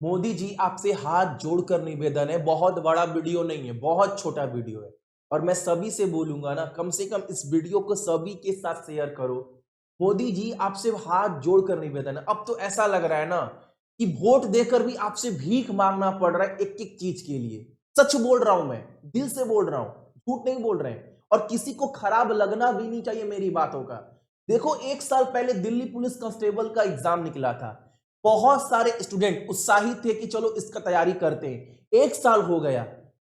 मोदी जी आपसे हाथ जोड़कर निवेदन है, बहुत बड़ा वीडियो नहीं है, बहुत छोटा वीडियो है। और मैं सभी से बोलूंगा ना, कम से कम इस वीडियो को सभी के साथ शेयर करो। मोदी जी आपसे हाथ जोड़कर निवेदन है। अब तो ऐसा लग रहा है ना कि वोट देकर भी आपसे भीख मांगना पड़ रहा है एक एक चीज के लिए। सच बोल रहा हूं, मैं दिल से बोल रहा हूं, झूठ नहीं बोल रहे हैं। और किसी को खराब लगना भी नहीं चाहिए मेरी बातों का। देखो, एक साल पहले दिल्ली पुलिस कांस्टेबल का एग्जाम निकला था। बहुत सारे स्टूडेंट उत्साहित थे कि चलो इसका तैयारी करते हैं। एक साल हो गया,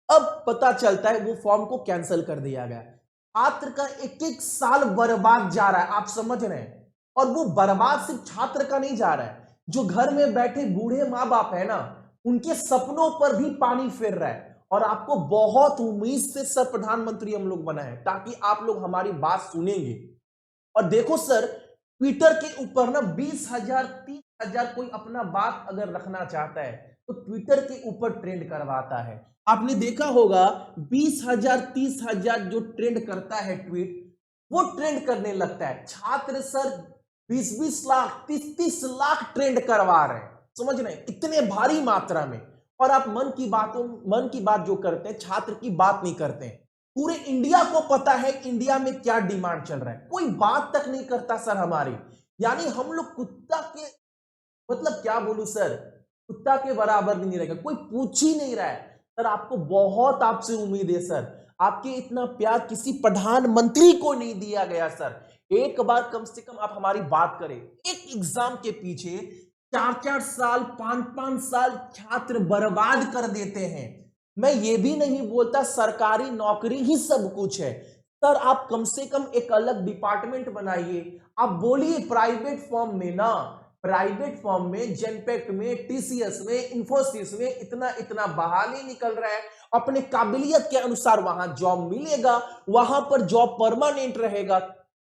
अब पता चलता है वो फॉर्म को कैंसिल कर दिया गया। छात्र का एक एक साल बर्बाद जा रहा है, आप समझ रहे हैं। और वो बर्बाद सिर्फ छात्र का नहीं जा रहा है, जो घर में बैठे बूढ़े माँ बाप है ना, उनके सपनों पर भी पानी फिर रहा है। और आपको बहुत उम्मीद से सर प्रधानमंत्री हम लोग बनाए ताकि आप लोग हमारी बात सुनेंगे। और देखो सर, ट्विटर के ऊपर ना 20,000 30,000 कोई अपना बात अगर रखना चाहता है तो ट्विटर के ऊपर ट्रेंड करवाता है। आपने देखा होगा, 20,000 30,000 जो ट्रेंड करता है ट्वीट, वो ट्रेंड करने लगता है। छात्र सर 20-20 लाख 30-30 लाख ट्रेंड करवा रहे हैं, समझ रहे हैं, इतने भारी मात्रा में। और आप मन की बात जो करते हैं, छात्र की बात नहीं करते हैं। पूरे इंडिया को पता है इंडिया में क्या डिमांड चल रहा है, कोई बात तक नहीं करता सर हमारी। यानी हम लोग कुत्ता के, मतलब क्या बोलूं सर, कुत्ता के बराबर भी नहीं रहेगा, कोई पूछ ही नहीं रहा है। सर आपको बहुत, आपसे उम्मीद है सर। आपके इतना प्यार किसी प्रधानमंत्री को नहीं दिया गया सर। एक बार कम से कम आप हमारी बात करें। एक एग्जाम के पीछे 4-4 साल 5-5 साल छात्र बर्बाद कर देते हैं। मैं ये भी नहीं बोलता सरकारी नौकरी ही सब कुछ है। सर आप कम से कम एक अलग डिपार्टमेंट बनाइए। आप बोलिए प्राइवेट फॉर्म में ना, प्राइवेट फॉर्म में जेनपेक्ट में टीसीएस में इंफोसिस में इतना इतना बहाली निकल रहा है। अपने काबिलियत के अनुसार वहां जॉब मिलेगा, वहां पर जॉब परमानेंट रहेगा।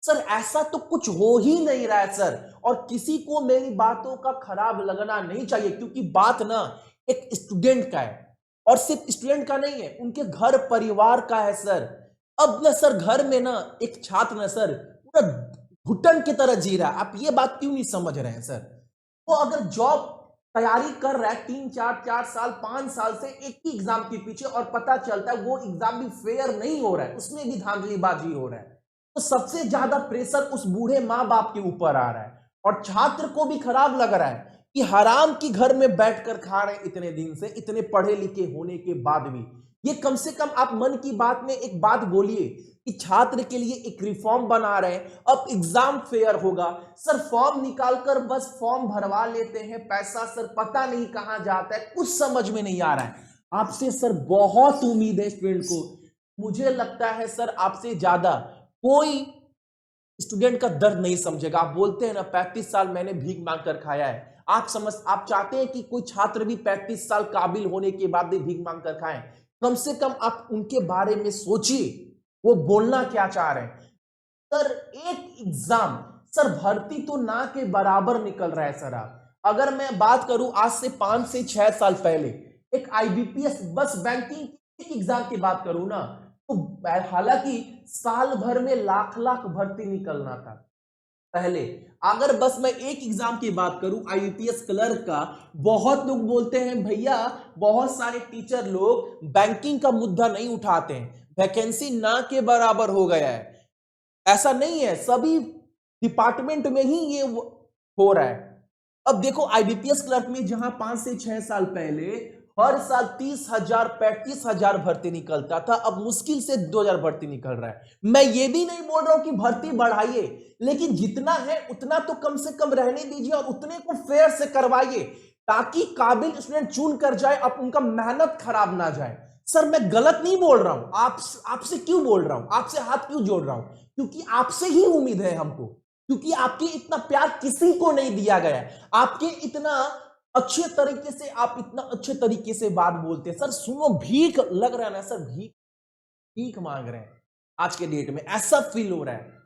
सर ऐसा तो कुछ हो ही नहीं रहा है सर। और किसी को मेरी बातों का खराब लगना नहीं चाहिए, क्योंकि बात ना एक स्टूडेंट का है। और सिर्फ स्टूडेंट का नहीं है, उनके घर परिवार का है सर। अब ना सर घर में ना एक छात्र ना सर पूरा घुटन की तरह जी रहा है। आप ये बात क्यों नहीं समझ रहे हैं सर। वो अगर जॉब तैयारी कर रहा है 3-4 साल 5 साल से एक ही एग्जाम के पीछे, और पता चलता है वो एग्जाम भी फेयर नहीं हो रहा है, उसमें भी धांधलीबाजी हो रहा है, तो सबसे ज्यादा प्रेशर उस बूढ़े माँ बाप के ऊपर आ रहा है। और छात्र को भी खराब लग रहा है कि हराम की घर में बैठकर खा रहे इतने दिन से, इतने पढ़े लिखे होने के बाद भी। ये कम से कम आप मन की बात में एक बात बोलिए कि छात्र के लिए एक रिफॉर्म बना रहे हैं, अब एग्जाम फेयर होगा। सर फॉर्म निकालकर बस फॉर्म भरवा लेते हैं, पैसा सर पता नहीं कहां जाता है, कुछ समझ में नहीं आ रहा है। आपसे सर बहुत उम्मीद है स्टूडेंट को। मुझे लगता है सर आपसे ज्यादा कोई स्टूडेंट का दर्द नहीं समझेगा। आप बोलते हैं ना 35 साल मैंने भीख मांग कर खाया है। आप चाहते हैं कि कोई छात्र भी 35 साल काबिल होने के बाद भी भीख मांग कर खाएं। कम से कम आप उनके बारे में सोचिए, वो बोलना क्या चाह रहे हैं। सर एक एग्जाम, सर भर्ती तो ना के बराबर निकल रहा है सर। आप अगर मैं बात करूं आज से 5 से 6 साल पहले, एक आईबीपीएस बस बैंकिंग एक एग्जाम की बात करूं ना, तो हालांकि साल भर में लाख लाख भर्ती निकलना था पहले। अगर बस मैं एक एग्जाम की बात करूं आईबीपीएस क्लर्क का, बहुत लोग बोलते हैं भैया, बहुत सारे टीचर लोग बैंकिंग का मुद्दा नहीं उठाते हैं, वैकेंसी ना के बराबर हो गया है। ऐसा नहीं है, सभी डिपार्टमेंट में ही ये हो रहा है। अब देखो आईबीपीएस क्लर्क में जहां 5 से 6 साल पहले हर साल 30,000 35,000 भर्ती निकलता था, अब मुश्किल से 2,000 भर्ती निकल रहा है। मैं ये भी नहीं बोल रहा हूं कि भर्ती बढ़ाइए, लेकिन जितना है उतना तो कम से कम रहने दीजिए और उतने को फेयर से करवाइए, ताकि काबिल स्टूडेंट चुन कर जाए, अब उनका मेहनत खराब ना जाए। सर मैं गलत नहीं बोल रहा हूं, आपसे क्यों बोल रहा हूं, आपसे हाथ क्यों जोड़ रहा हूं, क्योंकि आपसे ही उम्मीद है हमको, क्योंकि आपके इतना प्यार किसी को नहीं दिया गया है। आपके इतना अच्छे तरीके से, आप इतना अच्छे तरीके से बात बोलते हैं सर। सुनो, भीख लग रहा है ना सर, भीख भीख मांग रहे हैं। आज के डेट में ऐसा फील हो रहा है।